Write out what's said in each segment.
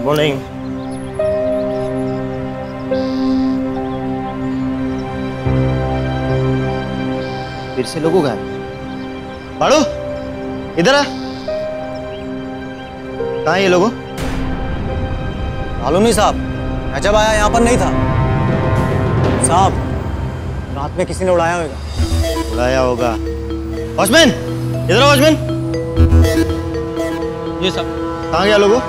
Morning. फिर से लोगों का पाड़ो, इधर आ। कहाँ ये लोगों? मालूम नहीं साहब, मैं जब आया यहाँ पर नहीं था साहब। रात में किसी ने उड़ाया होगा। उड़ाया होगा। वॉचमैन, इधर आओ वॉचमैन। जी साहब। कहाँ गया लोगों?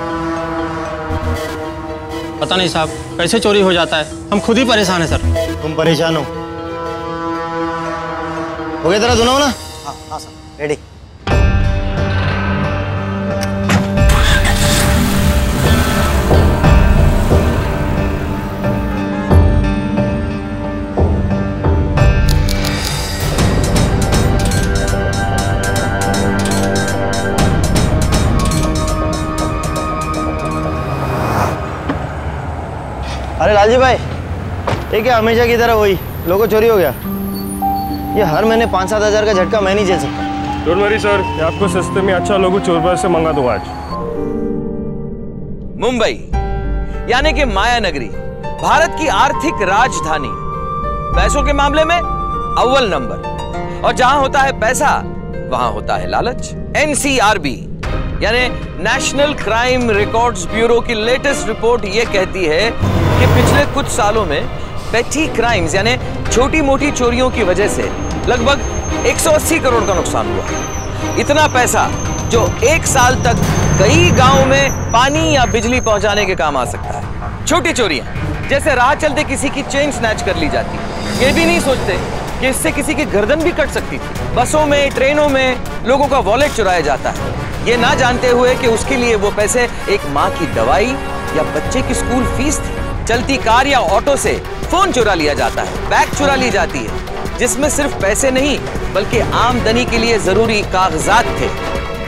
पता नहीं साहब, कैसे चोरी हो जाता है, हम खुद ही परेशान हैं सर। तुम परेशान हो गया तेरा दोनों ना? हाँ हाँ सर, रेडी। अरे लालजी भाई, ये क्या हमेशा की तरह वही लोगों चोरी हो गया? ये हर महीने 5-7 हज़ार का झटका मैं नहीं झेल सकता। डोंट वरी सर, मैं आपको सस्ते में अच्छा लोगो चोर बाजार से मंगा दूंगा आज। मुंबई यानी कि माया नगरी, भारत की आर्थिक राजधानी, पैसों के मामले में अव्वल नंबर। और जहां होता है पैसा वहां होता है लालच। NCRB यानी नेशनल क्राइम रिकॉर्ड्स ब्यूरो की लेटेस्ट रिपोर्ट यह कहती है कि पिछले कुछ सालों में पेटी क्राइम्स यानी छोटी मोटी चोरियों की वजह से लगभग 180 करोड़ का नुकसान हुआ। इतना पैसा जो एक साल तक कई गांवों में पानी या बिजली पहुंचाने के काम आ सकता है। छोटी चोरियां जैसे राह चलते किसी की चेन स्नैच कर ली जाती है, ये भी नहीं सोचते कि इससे किसी की गर्दन भी कट सकती थी। बसों में, ट्रेनों में लोगों का वॉलेट चुराया जाता है, ये ना जानते हुए कि उसके लिए वो पैसे एक माँ की दवाई या बच्चे की स्कूल फीस थी। चलती कार या ऑटो से फोन चुरा लिया जाता है, बैग चुरा ली जाती है जिसमें सिर्फ पैसे नहीं बल्कि आमदनी के लिए जरूरी कागजात थे।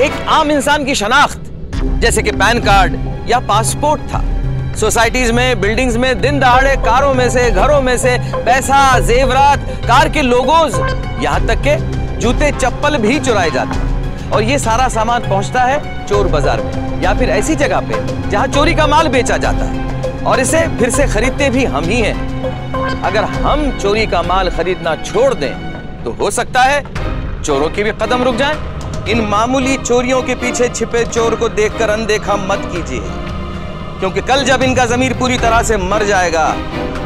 एक आम इंसान की शनाख्त जैसे कि पैन कार्ड या पासपोर्ट था। सोसाइटीज में, बिल्डिंग्स में दिन दहाड़े कारों में से, घरों में से पैसा, जेवरात, कार के लोगोज, यहाँ तक के जूते चप्पल भी चुराए जाते हैं। और ये सारा सामान पहुंचता है चोर बाजार में या फिर ऐसी जगह पे जहां चोरी का माल बेचा जाता है और इसे फिर से खरीदते भी हम ही हैं। अगर हम चोरी का माल खरीदना छोड़ दें तो हो सकता है चोरों के भी कदम रुक जाएं। इन मामूली चोरियों के पीछे छिपे चोर को देखकर अनदेखा मत कीजिए, क्योंकि कल जब इनका ज़मीर पूरी तरह से मर जाएगा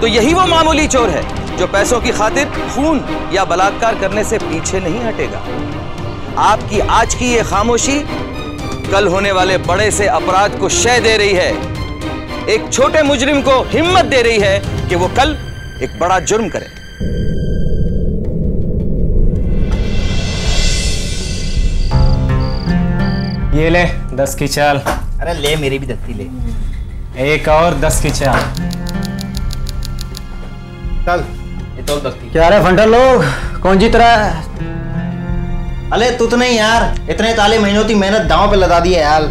तो यही वो मामूली चोर है जो पैसों की खातिर खून या बलात्कार करने से पीछे नहीं हटेगा। आपकी आज की ये खामोशी कल होने वाले बड़े से अपराध को शय दे रही है, एक छोटे मुजरिम को हिम्मत दे रही है कि वो कल एक बड़ा जुर्म करे। ये ले 10 की चाल। अरे ले, मेरी भी 10 की ले। एक और 10 की चाल। चल ये तो 10 की। क्या रे फंटर लोग, कौन जीत रहा है? अरे तू तो नहीं यार, इतने ताले महीनों की मेहनत दांव पे लगा दी है यार।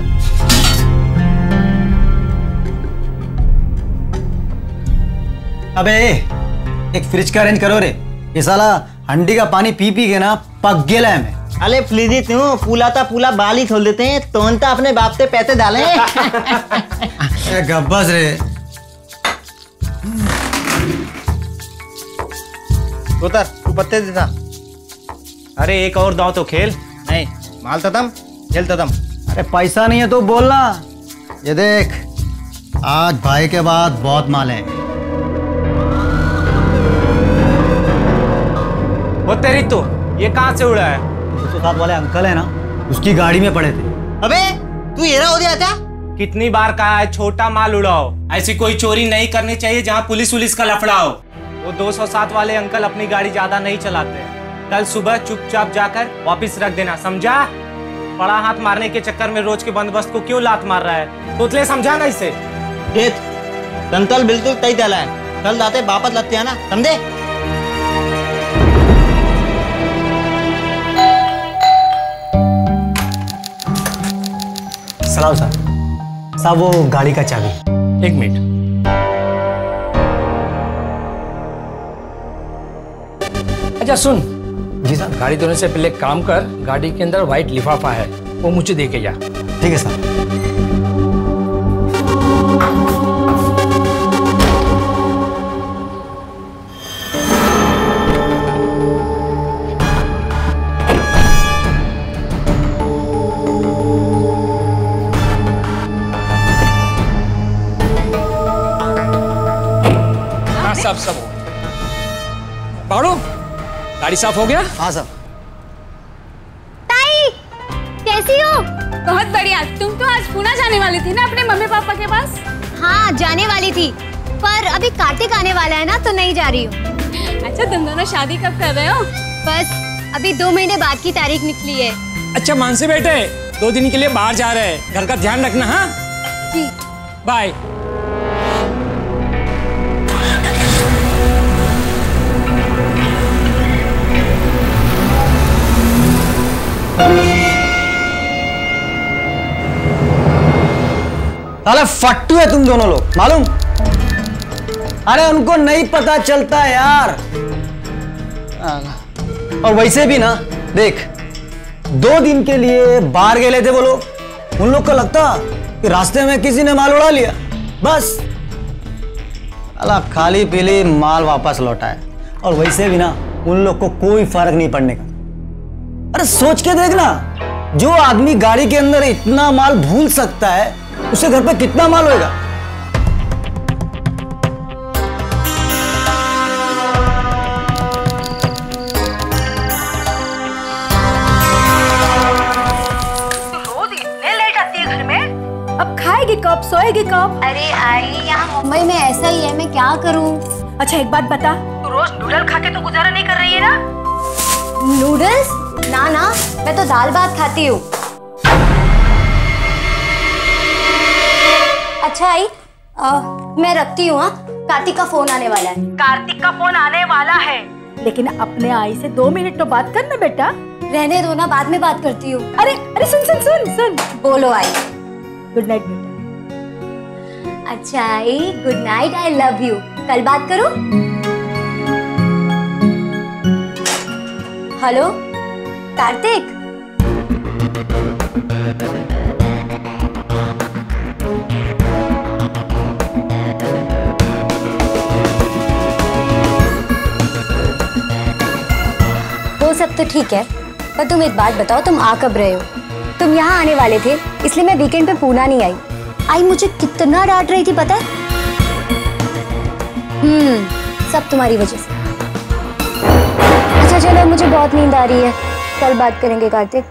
अबे एक फ्रिज का अरेंज करो रे, ये साला हंडी का पानी पी पी के ना पक गेला है मैं। अरे फ्लीजी क्यों, पूलाता पूला बाल ही खोल देते हैं, तोनता अपने बाप से पैसे डालें। गब्बस रे। उतर, तू पत्ते देता। अरे एक और दांव तो खेल। नहीं, माल ततम, खेल ततम। अरे पैसा नहीं है तो बोलना। ये देख, आज भाई के बाद बहुत माल है। वो तेरी तो ये कहां से उड़ा है? 207 वाले अंकल है ना, उसकी गाड़ी में पड़े थे। अबे तू येरा हो गया क्या? कितनी बार कहा है छोटा माल उड़ाओ, ऐसी कोई चोरी नहीं करनी चाहिए जहां पुलिस का लफड़ा हो। वो 207 वाले अंकल अपनी गाड़ी ज्यादा नहीं चलाते। कल सुबह चुपचाप जाकर वापस रख देना, समझा? बड़ा हाथ मारने के चक्कर में रोज के बंदोबस्त को क्यों लात मार रहा है? तोतले समझा ना इसे। देख, तंतल बिल्कुल तय डाला है, कल दाते वापस लगते हैं ना, समझे? सलाम साहब, वो गाड़ी का चाबी। 1 मिनट। अच्छा सुन जी साहब। गाड़ी धोने से पहले काम कर, गाड़ी के अंदर व्हाइट लिफाफा है, वो मुझे दे के जा। ठीक है साहब। साहब सब हो गया। पकड़ो, गाड़ी साफ हो गया? हाँ साहब। ताई, कैसी हो? बहुत बढ़िया। तुम तो आज पुणे जाने वाली थी ना अपने मम्मी पापा के पास? हाँ, जाने वाली थी, पर अभी कार्तिक आने वाला है ना, तो नहीं जा रही हूँ। अच्छा, तुम दोनों शादी कब कर रहे हो? बस अभी 2 महीने बाद की तारीख निकली है। अच्छा मानसी बेटे, 2 दिन के लिए बाहर जा रहे हैं, घर का ध्यान रखना। हाँ जी, बाय। साले फट्टू है तुम दोनों लोग, मालूम? अरे उनको नहीं पता चलता यार। और वैसे भी ना देख, 2 दिन के लिए बाहर गए थे वो लोग। उन लोग को लगता कि रास्ते में किसी ने माल उड़ा लिया, बस अल्लाह खाली पीली माल वापस लौटा है। और वैसे भी ना उन लोग को कोई फर्क नहीं पड़ने का। अरे सोच के देखना, जो आदमी गाड़ी के अंदर इतना माल भूल सकता है, उसे घर पे कितना माल होगा। रोज इतने लेट आती है घर में? अब खाएगी कब, सोएगी कब? अरे आई, यहाँ मुंबई में ऐसा ही है, मैं क्या करूँ? अच्छा एक बात बता, तू रोज नूडल खा के तो गुजारा नहीं कर रही है ना? नूडल्स? ना ना, मैं तो दाल भात खाती हूँ। अच्छा आई, मैं रखती हूँ। हाँ, कार्तिक का फोन आने वाला है। कार्तिक का फोन आने वाला है, लेकिन अपने आई से 2 मिनट तो बात करना बेटा। रहने दो ना, बाद में बात करती हूँ। अरे अरे सुन सुन सुन सुन, बोलो आई। गुड नाइट बेटा। अच्छा आई, good night, I love you. कल बात करूँ? हेलो कार्तिक, वो सब तो ठीक है, पर तुम एक बात बताओ, तुम आ कब रहे हो? तुम यहाँ आने वाले थे, इसलिए मैं वीकेंड पे पूना नहीं आई। आई मुझे कितना डांट रही थी पता है? सब तुम्हारी वजह से। अच्छा चलो, मुझे बहुत नींद आ रही है, कल बात करेंगे कार्तिक।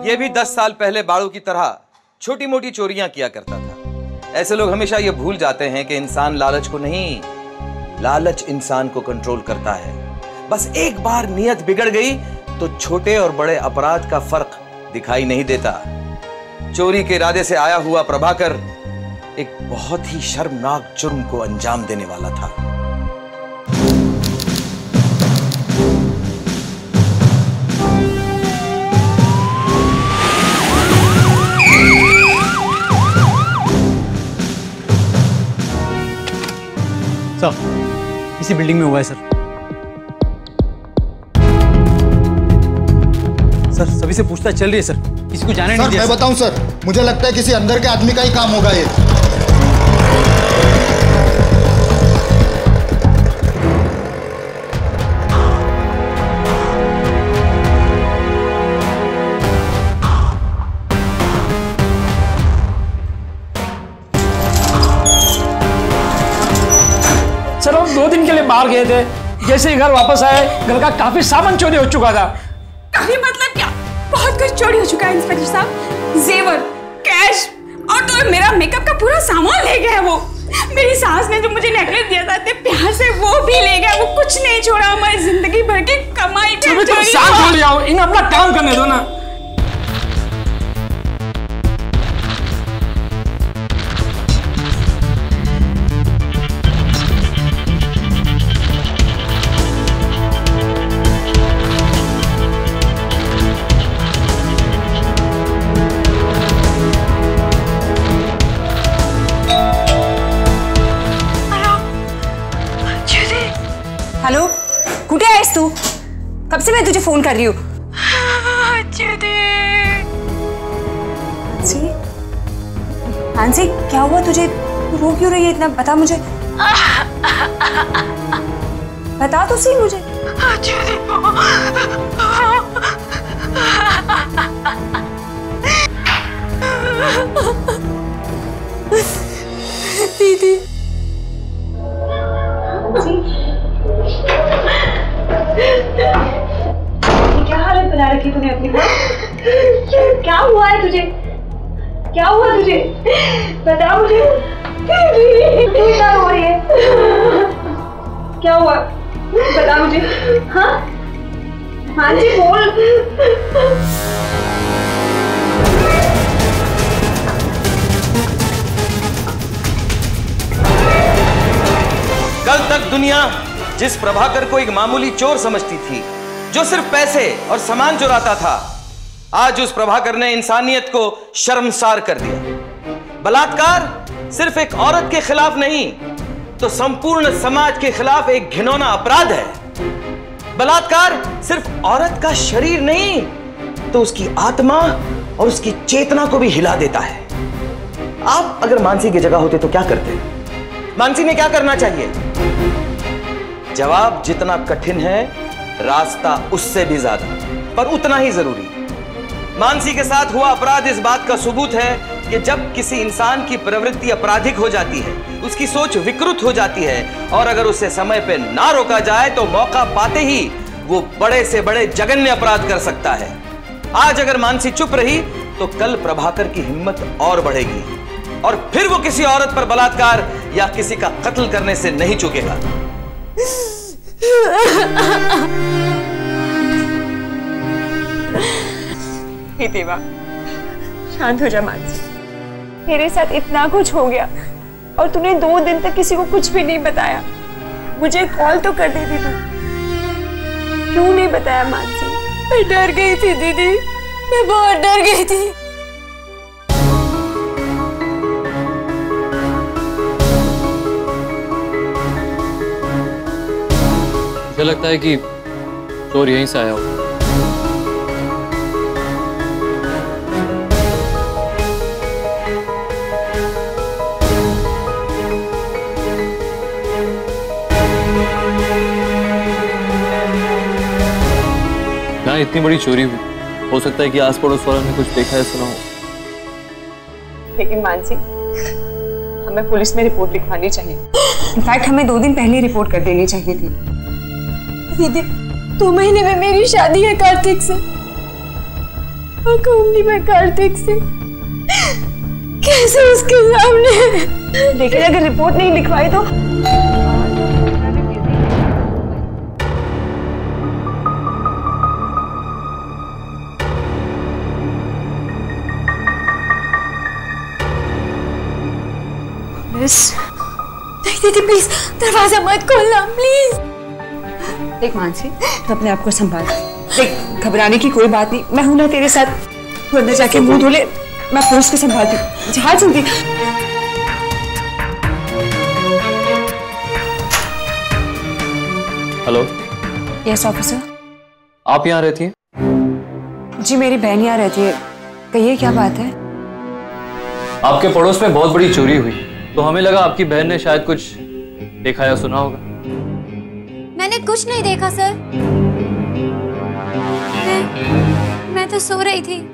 ये भी 10 साल पहले बाड़ू की तरह छोटी मोटी चोरियां किया करता था। ऐसे लोग हमेशा ये भूल जाते हैं कि इंसान लालच को नहीं, लालच इंसान को कंट्रोल करता है। बस एक बार नियत बिगड़ गई तो छोटे और बड़े अपराध का फर्क दिखाई नहीं देता। चोरी के इरादे से आया हुआ प्रभाकर एक बहुत ही शर्मनाक जुर्म को अंजाम देने वाला था। सर, इसी बिल्डिंग में हुआ है सर। सर, सभी से पूछताछ चल रही है सर, किसी को जाने नहीं दिया। मैं बताऊं सर, मुझे लगता है किसी अंदर के आदमी का ही काम होगा ये। सर, हम 2 दिन के लिए बाहर गए थे, जैसे ही घर वापस आए घर का काफी सामान चोरी हो चुका था। काफी मतलब क्या? बहुत कुछ चोरी हो चुका है इंस्पेक्टर साहब। जेवर, कैश और तो मेरा मेकअप का पूरा सामान ले गया है वो। मेरी सास ने जो मुझे नेकलेस दिया था इतने प्यार से, वो भी ले गया। वो कुछ नहीं छोड़ा, हमारी जिंदगी भर की कमाई पे तो साथ हो लिया, इन्हें अपना काम करने दो ना। हेलो, कुठे आहेस तू? कब से मैं तुझे फोन कर रही हूँ। हांसी, क्या हुआ तुझे? तू रो क्यों रही है इतना? बता मुझे, बता तो सही मुझे। दीदी, क्या हालत बना रखी तूने अपनी? क्या हुआ है तुझे? क्या हुआ तुझे? बता मुझे। तू क्या हो रही है? क्या हुआ? बता मुझे। हाँ हाँ जी, बोल। कल तक दुनिया जिस प्रभाकर को एक मामूली चोर समझती थी, जो सिर्फ पैसे और सामान चुराता था, आज उस प्रभाकर ने इंसानियत को शर्मसार कर दिया। बलात्कार सिर्फ एक औरत के खिलाफ नहीं, तो संपूर्ण समाज के खिलाफ एक घिनौना अपराध है। बलात्कार सिर्फ औरत का शरीर नहीं, तो उसकी आत्मा और उसकी चेतना को भी हिला देता है। आप अगर मानसी की जगह होते तो क्या करते? मानसी ने क्या करना चाहिए? जवाब जितना कठिन है, रास्ता उससे भी ज्यादा, पर उतना ही जरूरी। मानसी के साथ हुआ अपराध इस बात का सबूत है कि जब किसी इंसान की प्रवृत्ति आपराधिक हो जाती है, उसकी सोच विकृत हो जाती है, और अगर उसे समय पे ना रोका जाए तो मौका पाते ही वो बड़े से बड़े जघन्य अपराध कर सकता है। आज अगर मानसी चुप रही तो कल प्रभाकर की हिम्मत और बढ़ेगी, और फिर वो किसी औरत पर बलात्कार या किसी का कत्ल करने से नहीं चूकेगा। हे देवा, शांत हो जा मानसी। मेरे साथ इतना कुछ हो गया और तूने 2 दिन तक किसी को कुछ भी नहीं बताया। मुझे कॉल तो कर देती तू, क्यों नहीं बताया मानसी? मैं डर गई थी दीदी, मैं बहुत डर गई थी। मुझे लगता है कि चोर यहीं से आया होगा। ना इतनी बड़ी चोरी हुई, हो सकता है कि आस पड़ोस वालों ने कुछ देखा है, सुना हो। लेकिन मानसी, हमें पुलिस में रिपोर्ट लिखवानी चाहिए। इनफैक्ट हमें 2 दिन पहले रिपोर्ट कर देनी चाहिए थी। दीदी, 2 महीने में मेरी शादी है कार्तिक से। कहूंगी मैं कार्तिक से? कैसे उसके सामने? लेकिन अगर रिपोर्ट नहीं लिखवाई तो? नहीं दीदी प्लीज, दरवाजा मत खोलना प्लीज। देख मानसी, तू अपने आप को संभाल। देख, घबराने की कोई बात नहीं, मैं हूं ना तेरे साथ। तू अंदर जाके मुंह धो ले, मैं पुलिस को संभालती हूँ। जा जल्दी। हेलो। Yes officer. आप यहाँ रहती हैं? जी मेरी बहन यहाँ रहती है। कहिए क्या बात है? आपके पड़ोस में बहुत बड़ी चोरी हुई, तो हमें लगा आपकी बहन ने शायद कुछ देखा या सुना होगा। मैंने कुछ नहीं देखा सर। मैं तो सो रही थी।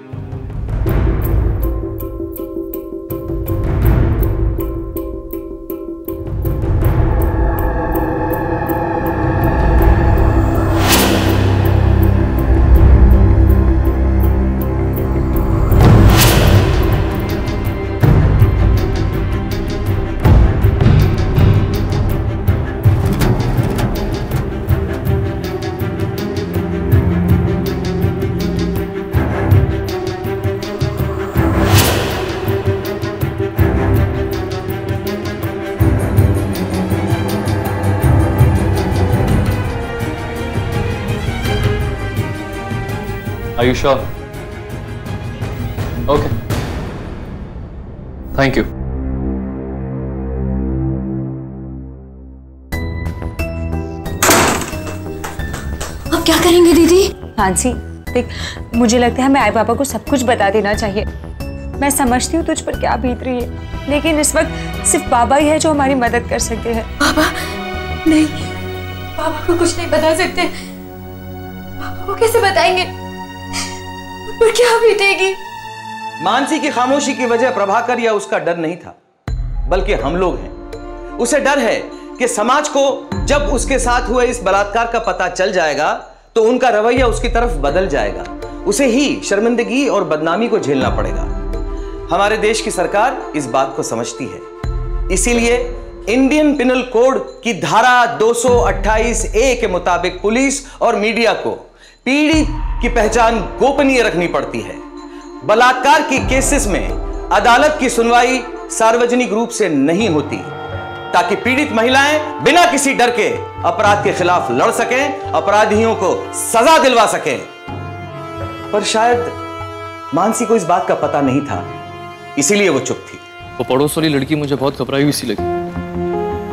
Are you sure? Okay. Thank you. अब क्या करेंगे दीदी? मानसी देख, मुझे लगता है हमें आई पापा को सब कुछ बता देना चाहिए। मैं समझती हूँ तुझ पर क्या बीत रही है, लेकिन इस वक्त सिर्फ बाबा ही है जो हमारी मदद कर सकते हैं। बाबा नहीं, बाबा को कुछ नहीं बता सकते। बाबा को कैसे बताएंगे? पर क्या बीतेगी? मानसी की खामोशी की वजह प्रभाकर या उसका डर नहीं था, बल्कि हम लोग हैं। उसे डर है कि समाज को जब उसके साथ हुए इस बलात्कार का पता चल जाएगा तो उनका रवैया उसकी तरफ बदल जाएगा। उसे ही शर्मिंदगी और बदनामी को झेलना पड़ेगा। हमारे देश की सरकार इस बात को समझती है, इसीलिए इंडियन पिनल कोड की धारा 228A के मुताबिक पुलिस और मीडिया को पीड़ित की पहचान गोपनीय रखनी पड़ती है। बलात्कार की केसेस में अदालत की सुनवाई सार्वजनिक रूप से नहीं होती, ताकि पीड़ित महिलाएं बिना किसी डर के अपराध के खिलाफ लड़ सकें, अपराधियों को सजा दिलवा सकें। पर शायद मानसी को इस बात का पता नहीं था, इसीलिए वो चुप थी। वो पड़ोस वाली लड़की मुझे बहुत घबराई हुई सी लगी।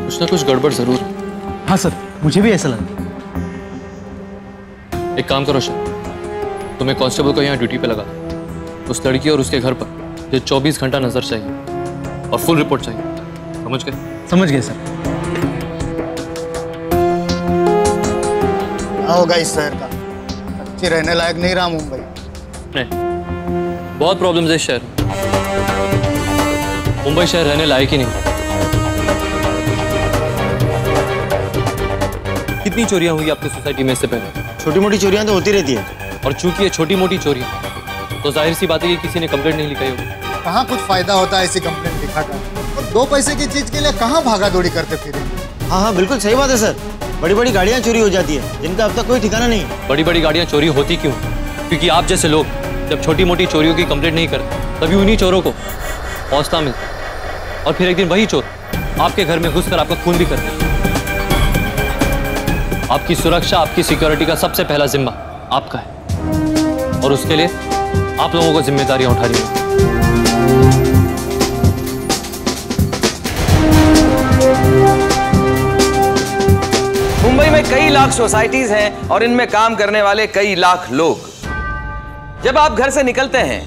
कुछ ना कुछ गड़बड़ जरूर। हाँ सर, मुझे भी ऐसा लगा। एक काम करो सर, तुम्हें कांस्टेबल को यहाँ ड्यूटी पे लगा दो। उस लड़की और उसके घर पर जो 24 घंटा नजर चाहिए और फुल रिपोर्ट चाहिए। समझ गए? समझ गए सर। होगा इस शहर का, अच्छी रहने लायक नहीं रहा मुंबई। नहीं, बहुत प्रॉब्लम्स है इस शहर। मुंबई शहर रहने लायक ही नहीं। कितनी चोरियां हुई आपकी सोसाइटी में इससे पहले? छोटी मोटी चोरियां तो होती रहती है, और चूंकि ये छोटी मोटी चोरियां, तो जाहिर सी बात है कि किसी ने कंप्लेंट नहीं लिखाई होगी। कहाँ कुछ फायदा होता है ऐसी कंप्लेंट लिखाकर, और 2 पैसे की चीज के लिए कहाँ भागा दौड़ी करते फिरेंगे। हाँ हाँ बिल्कुल सही बात है सर। बड़ी बड़ी गाड़ियाँ चोरी हो जाती है जिनका अब तक कोई ठिकाना नहीं। बड़ी बड़ी गाड़ियाँ चोरी होती क्यों? क्योंकि आप जैसे लोग जब छोटी मोटी चोरियों की कंप्लेंट नहीं करते, तभी उन्हीं चोरों को हौसला मिलता, और फिर एक दिन वही चोर आपके घर में घुसकर आपका खून भी करते। आपकी सुरक्षा, आपकी सिक्योरिटी का सबसे पहला जिम्मा आपका है, और उसके लिए आप लोगों को जिम्मेदारियां उठानी होगी। मुंबई में कई लाख सोसाइटीज हैं और इनमें काम करने वाले कई लाख लोग। जब आप घर से निकलते हैं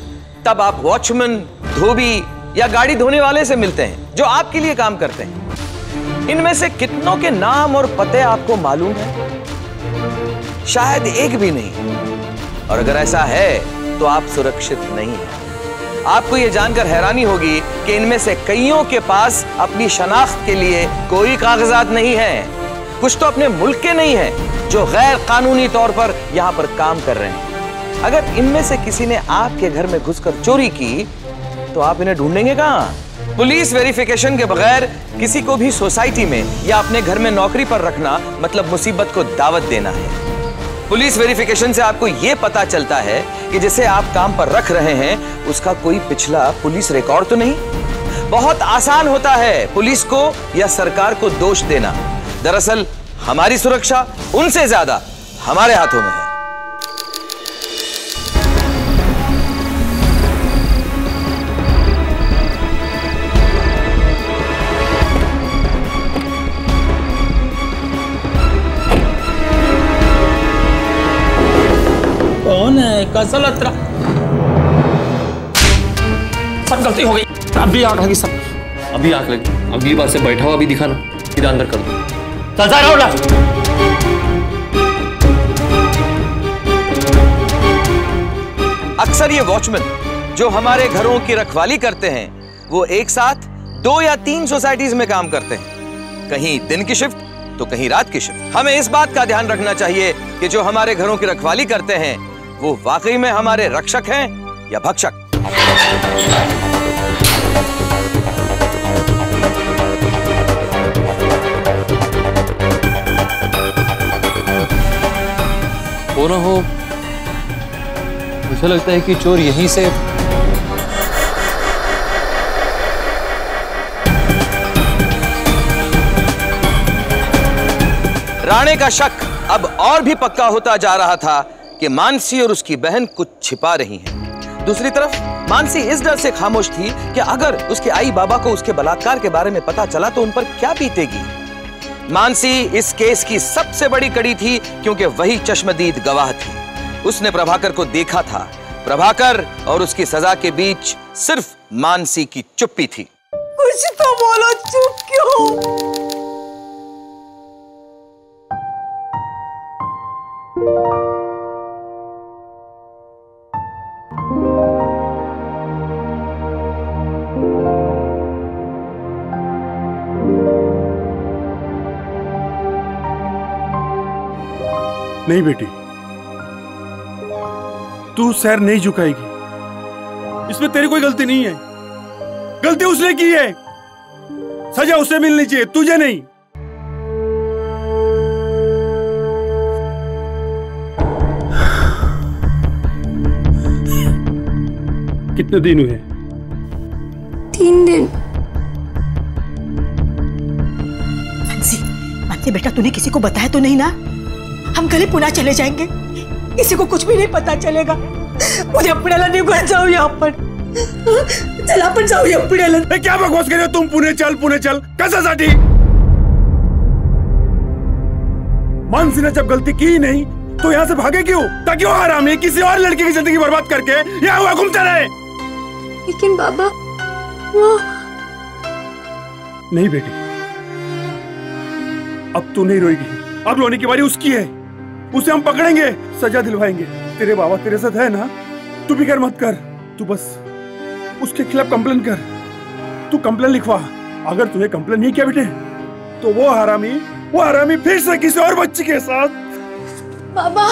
तब आप वॉचमैन, धोबी या गाड़ी धोने वाले से मिलते हैं जो आपके लिए काम करते हैं। इनमें से कितनों के नाम और पते आपको मालूम है? शायद एक भी नहीं। और अगर ऐसा है तो आप सुरक्षित नहीं हैं। आपको यह जानकर हैरानी होगी कि इनमें से कईयों के पास अपनी शनाख्त के लिए कोई कागजात नहीं है। कुछ तो अपने मुल्क के नहीं है जो गैर कानूनी तौर पर यहां पर काम कर रहे हैं। अगर इनमें से किसी ने आपके घर में घुसकर चोरी की तो आप इन्हें ढूंढेंगे कहां? पुलिस वेरिफिकेशन के बगैर किसी को भी सोसाइटी में या अपने घर में नौकरी पर रखना मतलब मुसीबत को दावत देना है। पुलिस वेरिफिकेशन से आपको यह पता चलता है कि जिसे आप काम पर रख रहे हैं उसका कोई पिछला पुलिस रिकॉर्ड तो नहीं। बहुत आसान होता है पुलिस को या सरकार को दोष देना। दरअसल हमारी सुरक्षा उनसे ज्यादा हमारे हाथों में है। कौन है? कैसा लतरा? सब गलती हो गई, अभी आग लगी सब। अभी आग लगी? अगली बार से बैठा हुआ भी दिखाना, सीधा अंदर कर दो। चल जा रहा। अक्सर ये वॉचमैन जो हमारे घरों की रखवाली करते हैं वो एक साथ 2 या 3 सोसाइटीज में काम करते हैं, कहीं दिन की शिफ्ट तो कहीं रात की शिफ्ट। हमें इस बात का ध्यान रखना चाहिए कि जो हमारे घरों की रखवाली करते हैं वो वाकई में हमारे रक्षक हैं या भक्षक। हो ना हो, मुझे लगता है कि चोर यहीं से राणे का शक अब और भी पक्का होता जा रहा था कि मानसी और उसकी बहन कुछ छिपा रही हैं। दूसरी तरफ मानसी इस डर से खामोश थी कि अगर उसके आई बाबा को उसके बलात्कार के बारे में पता चला तो उन पर क्या बीतेगी। मानसी इस केस की सबसे बड़ी कड़ी थी क्योंकि वही चश्मदीद गवाह थी। उसने प्रभाकर को देखा था। प्रभाकर और उसकी सजा के बीच सिर्फ मानसी की चुप्पी थी। कुछ तो बोलो, चुप क्यों? नहीं बेटी, तू सर नहीं झुकाएगी। इसमें तेरी कोई गलती नहीं है। गलती उसने की है, सजा उसे मिलनी चाहिए, तुझे नहीं। कितने दिन हुए? 3 दिन। मानसी बेटा, तूने किसी को बताया तो नहीं ना? हम कल ही पुणे चले जाएंगे, किसी को कुछ भी नहीं पता चलेगा। मुझे पुण्याला निघून जाऊ यहाँ पर। चल आपण जाऊया पुण्याला। क्या बकवास कर रहे हो तुम? पुणे चल कशासाठी? मानसी ने जब गलती की ही नहीं तो यहाँ से भागे क्यों? ताकि वो हरामी किसी और लड़की की जिंदगी बर्बाद करके यहाँ हुआ घूमता रहे। लेकिन बाबा वो नहीं बेटी, अब तू नहीं रोएगी। अब रोने की बारी उसकी है। उसे हम पकड़ेंगे, सजा दिलवाएंगे। तेरे बाबा तेरे साथ है ना? तू फिक्र मत कर, तू बस उसके खिलाफ कंप्लेन कर। तू कंप्लेन लिखवा। अगर तूने कंप्लेन नहीं किया बेटे तो वो हरामी फिर से किसी और बच्ची के साथ। बाबा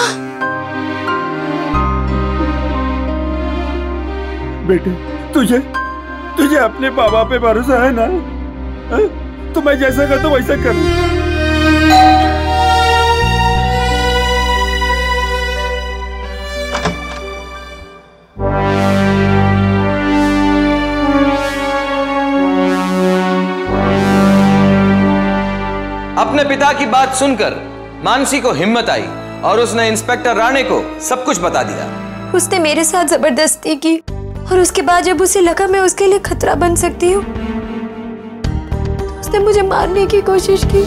बेटे, तुझे अपने बाबा पे भरोसा है ना? तो मैं जैसा कहता हूं वैसा कर। अपने पिता की बात सुनकर मानसी को हिम्मत आई और उसने इंस्पेक्टर राणे को सब कुछ बता दिया। उसने मेरे साथ जबरदस्ती की और उसके बाद जब उसे लगा मैं उसके लिए खतरा बन सकती हूँ तो उसने मुझे मारने की कोशिश की।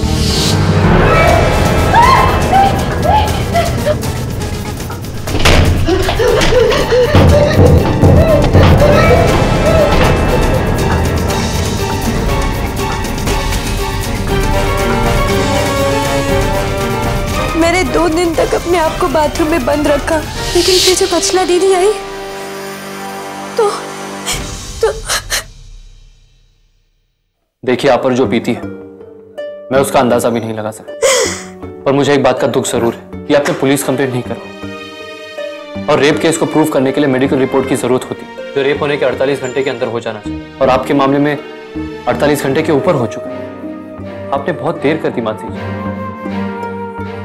मैंने 2 दिन तक अपने आप को बाथरूम में बंद रखा, लेकिन फिर जब अचला दीदी आई तो देखिए, आप पर जो बीती है मैं उसका अंदाजा भी नहीं लगा सकता। पर मुझे एक बात का दुख जरूर है कि आपने पुलिस कंप्लेंट नहीं करा। और रेप केस को प्रूव करने के लिए मेडिकल रिपोर्ट की जरूरत होती है, जो रेप होने के 48 घंटे के अंदर हो जाना चाहिए, और आपके मामले में 48 घंटे के ऊपर हो चुका है। आपने बहुत देर कर दी मानसी जी।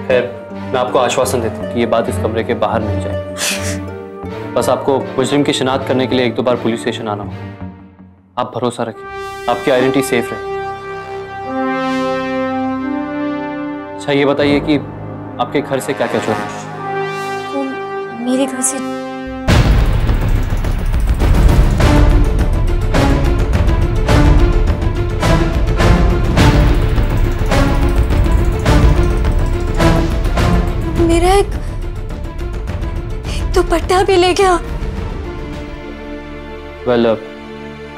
खैर, मैं आपको आश्वासन देता हूँ कि ये बात इस कमरे के बाहर नहीं जाएगी। बस आपको मुजरिम की शिनाख्त करने के लिए 1-2 बार पुलिस स्टेशन आना होगा। आप भरोसा रखिए, आपकी आइडेंटिटी सेफ रहे। अच्छा, ये बताइए कि आपके घर से क्या क्या चोरी हुई? मेरे घर से मेरा एक दुपट्टा भी ले गया। Well,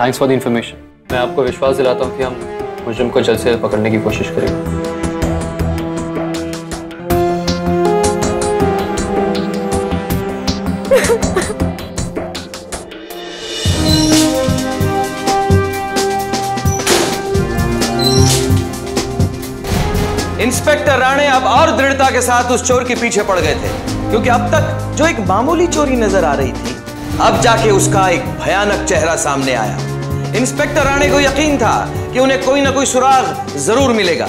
thanks for the information. मैं आपको विश्वास दिलाता हूँ कि हम मुजरिम को जल्द से जल्द पकड़ने की कोशिश करेंगे। इंस्पेक्टर राणे अब और दृढ़ता के साथ उस चोर के पीछे पड़ गए थे, क्योंकि अब तक जो एक मामूली चोरी नजर आ रही थी, अब जाके उसका एक भयानक चेहरा सामने आया। इंस्पेक्टर राणे को यकीन था कि उन्हें कोई ना कोई सुराग जरूर मिलेगा,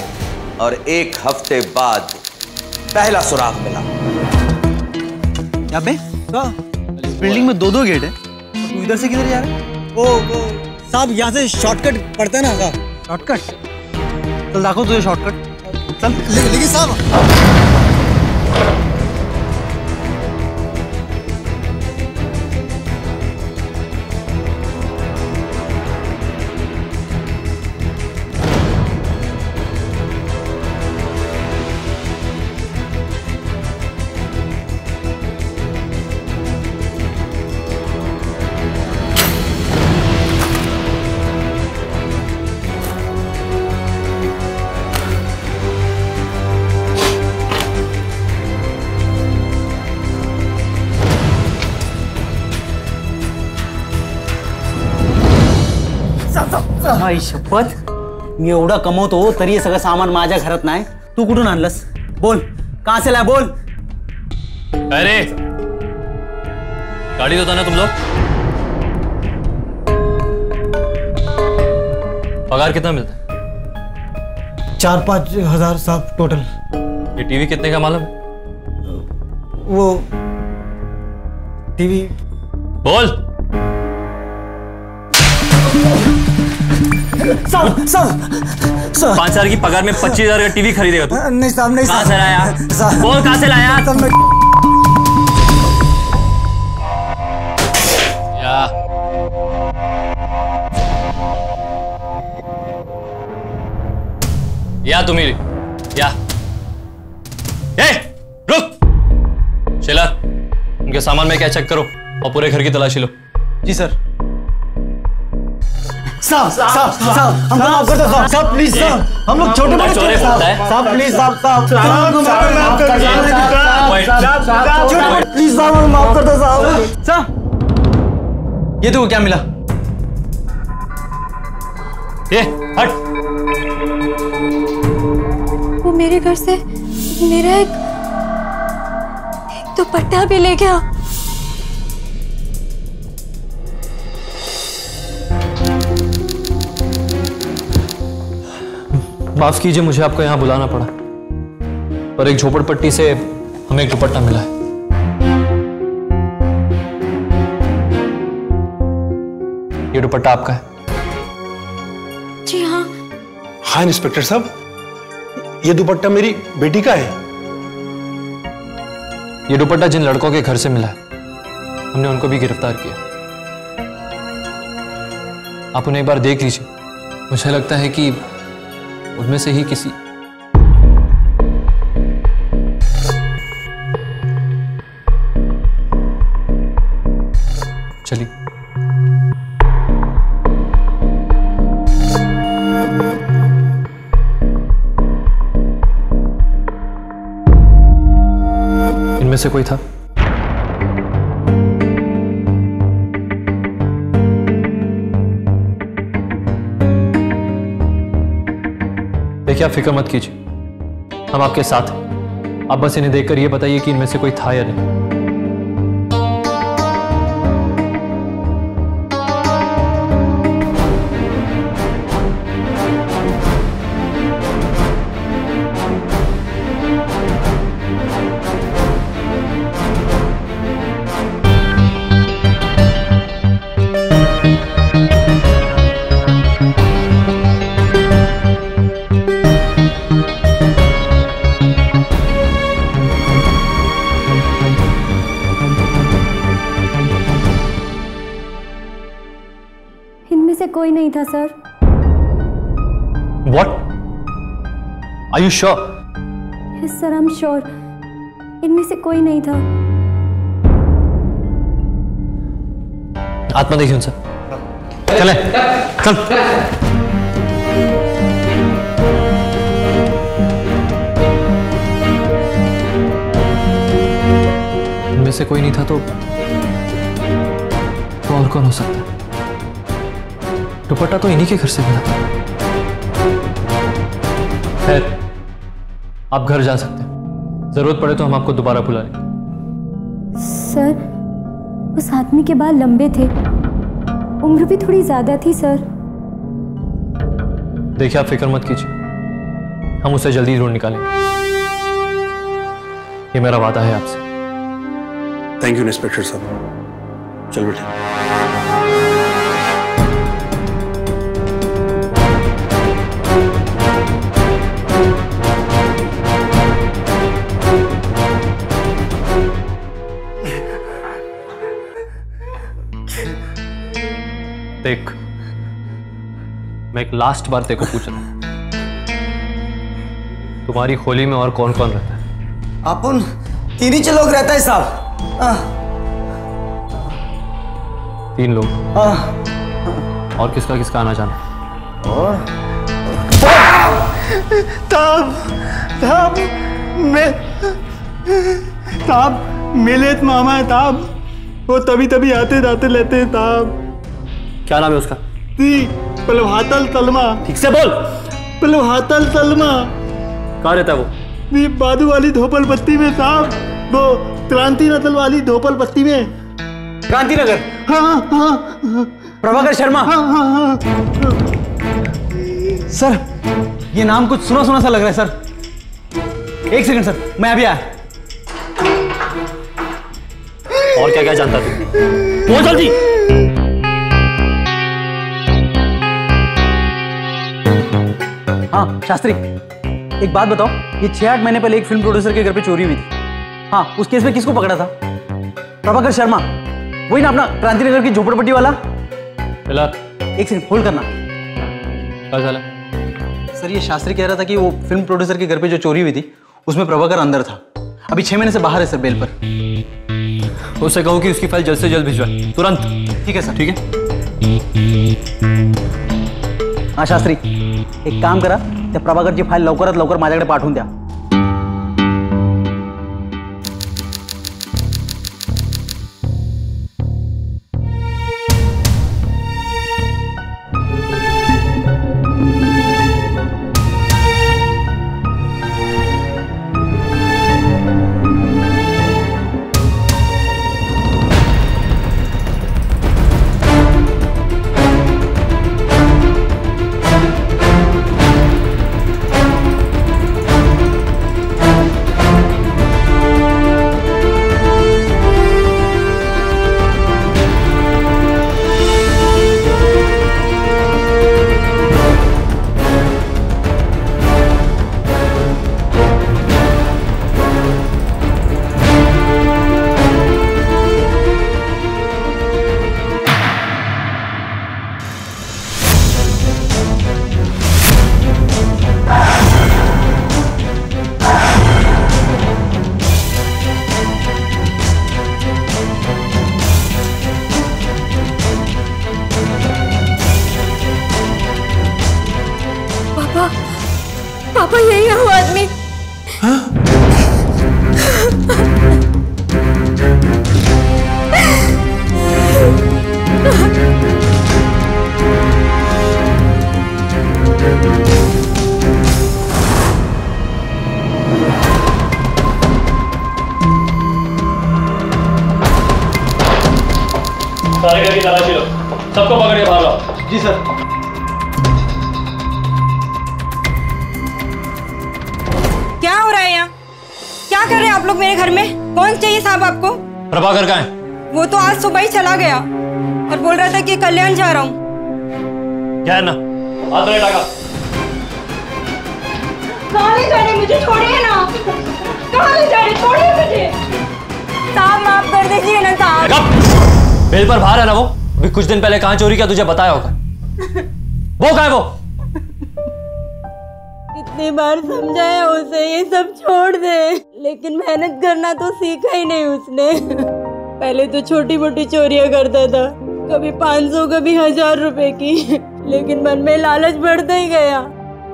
और 1 हफ्ते बाद पहला सुराग मिला। अबे बिल्डिंग में 2-2 गेट है, तू इधर से किधर जा रहा है? वो साहब, यहाँ से शॉर्टकट पड़ता है ना साहब। शॉर्टकट? चल देखो तुझे शॉर्टकट। चल। लेकिन साहब, आई शपथ, मी एवढा कमवतो तरी हे सगळं सामान माझ्या घरात नाही। तू कुठून आणलंस? बोल, कहां से लाया? बोल। अरे गाड़ी तो था ना तुम लोग? पगार कितना मिलता है? 4-5 हजार साहब टोटल। ये टीवी कितने का मालूम है? वो टीवी बोल। साहब 5,000 की पगार में 25,000 का टीवी खरीदेगा तू? नहीं साहब, नहीं। कहां से लाया? बोल, कहां से लाया? या तुम्ही या। रुक शेला, उनके सामान में क्या चेक करो और पूरे घर की तलाशी लो। जी सर। साहब हमको माफ कर दो साहब, प्लीज साहब, हम लोग छोटे बच्चे हैं साहब, प्लीज साहब, प्लीज साहब, हमें माफ कर दो साहब। ये तो क्या मिला? ये हट। वो मेरे घर से मेरा एक दुपट्टा भी ले गया। माफ कीजिए, मुझे आपको यहाँ बुलाना पड़ा, और एक झोपड़पट्टी से हमें एक दुपट्टा मिला है। ये दुपट्टा आपका है? जी हाँ। हाँ इंस्पेक्टर साहब, ये दुपट्टा मेरी बेटी का है। ये दुपट्टा जिन लड़कों के घर से मिला है, हमने उनको भी गिरफ्तार किया। आप उन्हें एक बार देख लीजिए, मुझे लगता है कि उनमें से ही किसी। चलिए। इनमें से कोई था? देखिए, आप फिक्र मत कीजिए, हम आपके साथ हैं। आप बस इन्हें देखकर ये बताइए कि इनमें से कोई था या नहीं। से कोई नहीं था sir. What? Are you sure? Yes sir, I'm sure. इनमें से कोई नहीं था। आत्मा देखिए उनसे। चले, चल। इनमें से कोई नहीं था तो और कौन हो सकता है? दुपट्टा तो इन्हीं के घर से मिला। खैर, आप घर जा सकते हैं। जरूरत पड़े तो हम आपको दोबारा बुला लेंगे। सर, उस आदमी के बाल लंबे थे, उम्र भी थोड़ी ज्यादा थी सर। देखिए, आप फिक्र मत कीजिए, हम उसे जल्दी ढूंढ निकालेंगे। ये मेरा वादा है आपसे। थैंक यू इंस्पेक्टर साहब। चल बेटा। देख, मैं एक लास्ट बार तेरे को पूछ रहा हूं, तुम्हारी होली में और कौन कौन रहता है? अपन तीन ही लोग रहता है साहब। 3 लोग। और किसका किसका आना जाना? और ताब मिलेत मामा है ताब, वो तभी तभी आते जाते लेते हैं ताब। क्या नाम है उसका? पलवातल तलमा। ठीक से बोल। पलवातल तलमा। कहाँ रहता है वो? बादू वाली धोपल बत्ती में साहब, वो क्रांति नगर वाली धोपल बत्ती में। क्रांति नगर? हाँ। प्रभाकर शर्मा। हाँ। सर, ये नाम कुछ सुना सुना सा लग रहा है सर। एक सेकंड सर, मैं अभी आया। और क्या क्या जानता तू? बोल जल्दी। हाँ शास्त्री, एक बात बताओ, ये 6-8 महीने पहले एक फिल्म प्रोड्यूसर के घर पे चोरी हुई थी। हाँ, उस केस में किसको पकड़ा था? प्रभाकर शर्मा, वही ना अपना क्रांति नगर की झोपड़पट्टी वाला। एक सेकंड होल्ड करना। क्या चला? सर, ये शास्त्री कह रहा था कि वो फिल्म प्रोड्यूसर के घर पे जो चोरी हुई थी उसमें प्रभाकर अंदर था। अभी 6 महीने से बाहर है सर, बेल पर। उससे कहो कि उसकी फाइल जल्द से जल्द भिजवाए, तुरंत। ठीक है सर। ठीक है। हाँ शास्त्री, एक काम करा, त्या प्रभाकरची फाईल लवकरात लवकर माझ्याकडे पाठवून द्या। पापा यही है वो आदमी। सारे घर की तलाशी लो, सबको पकड़ के बाहर लाओ। जी सर। क्या हो रहा है यहाँ? क्या कर रहे हैं आप लोग मेरे घर में? कौन चाहिए साहब आपको? प्रभाकर कहाँ है? वो तो आज सुबह ही चला गया और बोल रहा था कि कल्याण जा रहा हूँ। क्या है ना? हाथ धरे टाका। कहाँ ले जा रहे? मुझे छोड़िए ना। कहाँ ले जा रहे? छोड़िए मुझे। साहब माफ कर दीजिए ना साहब। बेल पर बाहर है ना वो? अभी कुछ दिन पहले कहाँ चोरी किया तुझे बताया होगा। वो कहाँ है वो? कितनी बार समझाया उसे ये सब छोड़ दे, लेकिन मेहनत करना तो सीखा ही नहीं उसने। पहले तो छोटी मोटी चोरियां करता था, कभी 500 कभी 1000 रुपए की, लेकिन मन में लालच बढ़ता ही गया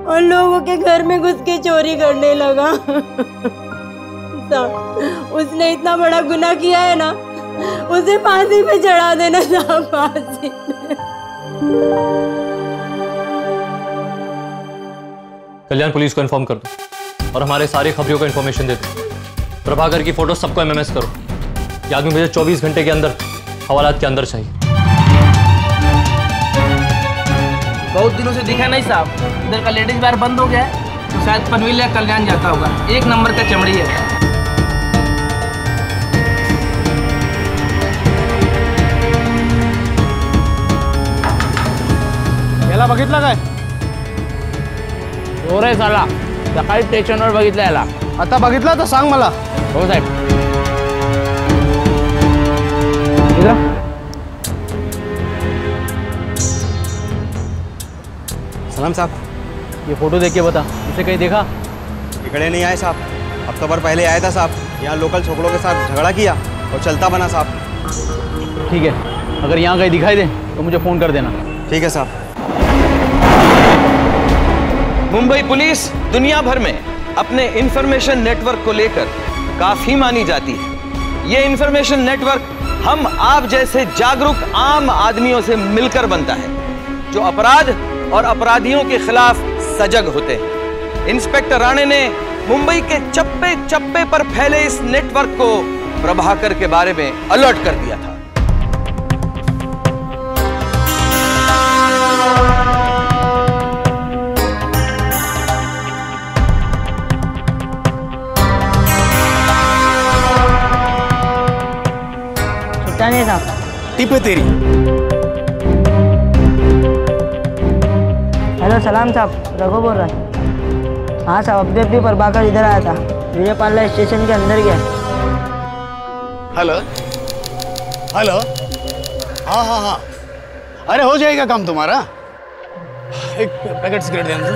और लोगों के घर में घुस के चोरी करने लगा। उसने इतना बड़ा गुनाह किया है ना, उसे फांसी पे चढ़ा देना था, फांसी पे। कल्याण पुलिस को इन्फॉर्म कर दो और हमारे सारे खबरियों को इन्फॉर्मेशन दे दो। प्रभाकर की फोटो सबको एमएमएस करो। ये आदमी मुझे 24 घंटे के अंदर हवालात के अंदर चाहिए। बहुत दिनों से दिखा नहीं साहब, इधर का लेडीज बार बंद हो गया है, तो शायद पनवेल या कल्याण जाता होगा। 1 नंबर का चमड़ी है। याला बघितला काय? हो रे साला, सकाळी स्टेशनवर बघितलं याला। आता बघितला तर सांग मला। हो साहेब। सलाम साहब, ये फोटो देख के बता, इसे कहीं देखा? इकड़े नहीं आए साहब, हफ्ता भर पहले आया था साहब। यहाँ लोकल छोकरों के साथ झगड़ा किया और चलता बना साहब। ठीक है, अगर यहाँ कहीं दिखाई दे तो मुझे फोन कर देना। ठीक है साहब। मुंबई पुलिस दुनिया भर में अपने इंफॉर्मेशन नेटवर्क को लेकर काफी मानी जाती है। ये इंफॉर्मेशन नेटवर्क हम आप जैसे जागरूक आम आदमियों से मिलकर बनता है, जो अपराध और अपराधियों के खिलाफ सजग होते हैं। इंस्पेक्टर राणे ने मुंबई के चप्पे चप्पे पर फैले इस नेटवर्क को प्रभाकर के बारे में अलर्ट कर दिया था। टिप है तेरी। हेलो सलाम साहब, रघु बोल रहा है। हाँ साहब, अभी प्रभाकर इधर आया था, विजय पार्ला स्टेशन के अंदर गया। हेलो हेलो, हाँ हाँ हाँ, अरे हो जाएगा काम तुम्हारा। एक पैकेट सिगरेट देना तो।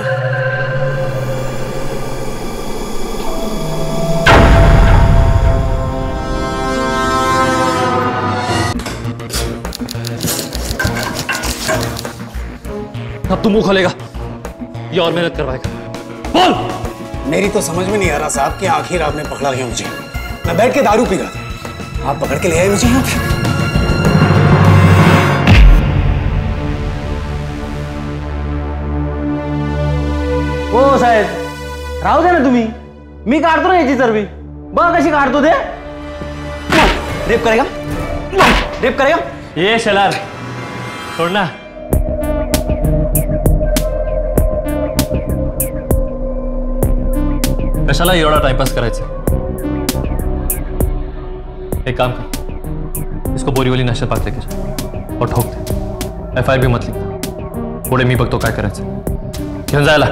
अब तू मुंह खोलेगा या और मेहनत करवाएगा? बोल। मेरी तो समझ में नहीं आ रहा साहब कि आखिर आपने पकड़ा क्यों मुझे। मैं बैठ के दारू पी रहा था, आप पकड़ के ले आए मुझे यहाँ पे। ओ साहेब, राहू दे ना तुम्ही, मी काढतो ना याची चरबी। बघ कशी काढतो ते। रेप करेगा, रेप करेगा। ये शलार छोड़ना। कशाला एवढा टाइमपास करायचं? एक काम कर, इसको बोरीवली नशा पार्क लेके जा और ठोक दे। FIR भी मत लिखना, पुढे मी बघतो काय करायचं। घेऊन जायला।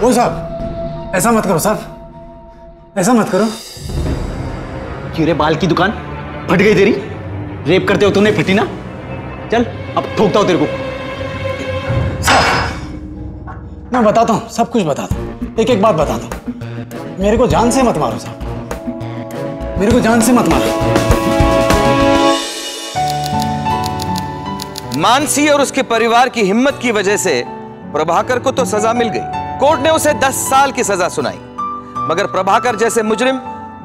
वो साहब, ऐसा मत करो साहब, ऐसा मत करो। क्यों रे, बाल की दुकान फट गई तेरी? रेप करते हो तो नहीं फटी ना? चल अब ठोकता हूं तेरे को। मैं बताता हूँ, सब कुछ बताता हूँ, एक एक बात बताता हूँ। मेरे को जान से मत मारो साहब, मेरे को जान से मत मारो। मानसी और उसके परिवार की हिम्मत की वजह से प्रभाकर को तो सजा मिल गई। कोर्ट ने उसे 10 साल की सजा सुनाई, मगर प्रभाकर जैसे मुजरिम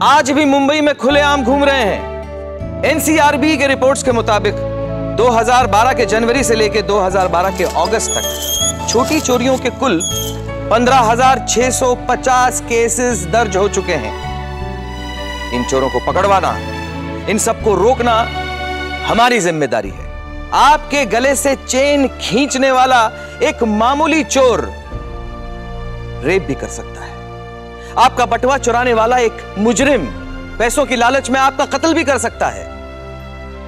आज भी मुंबई में खुलेआम घूम रहे हैं। NCRB के रिपोर्ट्स के मुताबिक 2012 के जनवरी से लेकर 2012 के अगस्त तक छोटी चोरियों के कुल 15,650 केसेस दर्ज हो चुके हैं। इन चोरों को पकड़वाना, इन सबको रोकना हमारी जिम्मेदारी है। आपके गले से चेन खींचने वाला एक मामूली चोर रेप भी कर सकता है। आपका बटुआ चुराने वाला एक मुजरिम पैसों की लालच में आपका कत्ल भी कर सकता है।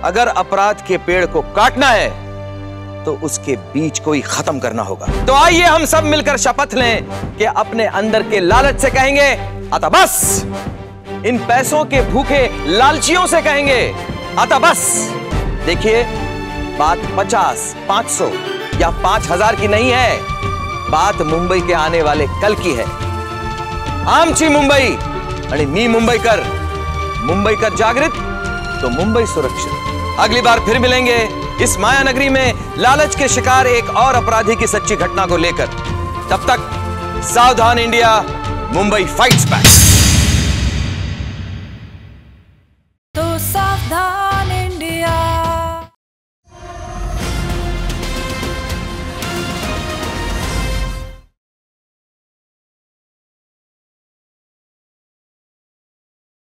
अगर अपराध के पेड़ को काटना है तो उसके बीज को ही खत्म करना होगा। तो आइए हम सब मिलकर शपथ लें कि अपने अंदर के लालच से कहेंगे आता बस, इन पैसों के भूखे लालचियों से कहेंगे आता बस। देखिए, बात 50, 500 या 5000 की नहीं है, बात मुंबई के आने वाले कल की है। आमची मुंबई आणि मी मुंबईकर, मुंबईकर जागृत तो मुंबई सुरक्षित। अगली बार फिर मिलेंगे इस माया नगरी में लालच के शिकार एक और अपराधी की सच्ची घटना को लेकर। तब तक सावधान इंडिया, मुंबई फाइट्स बैक।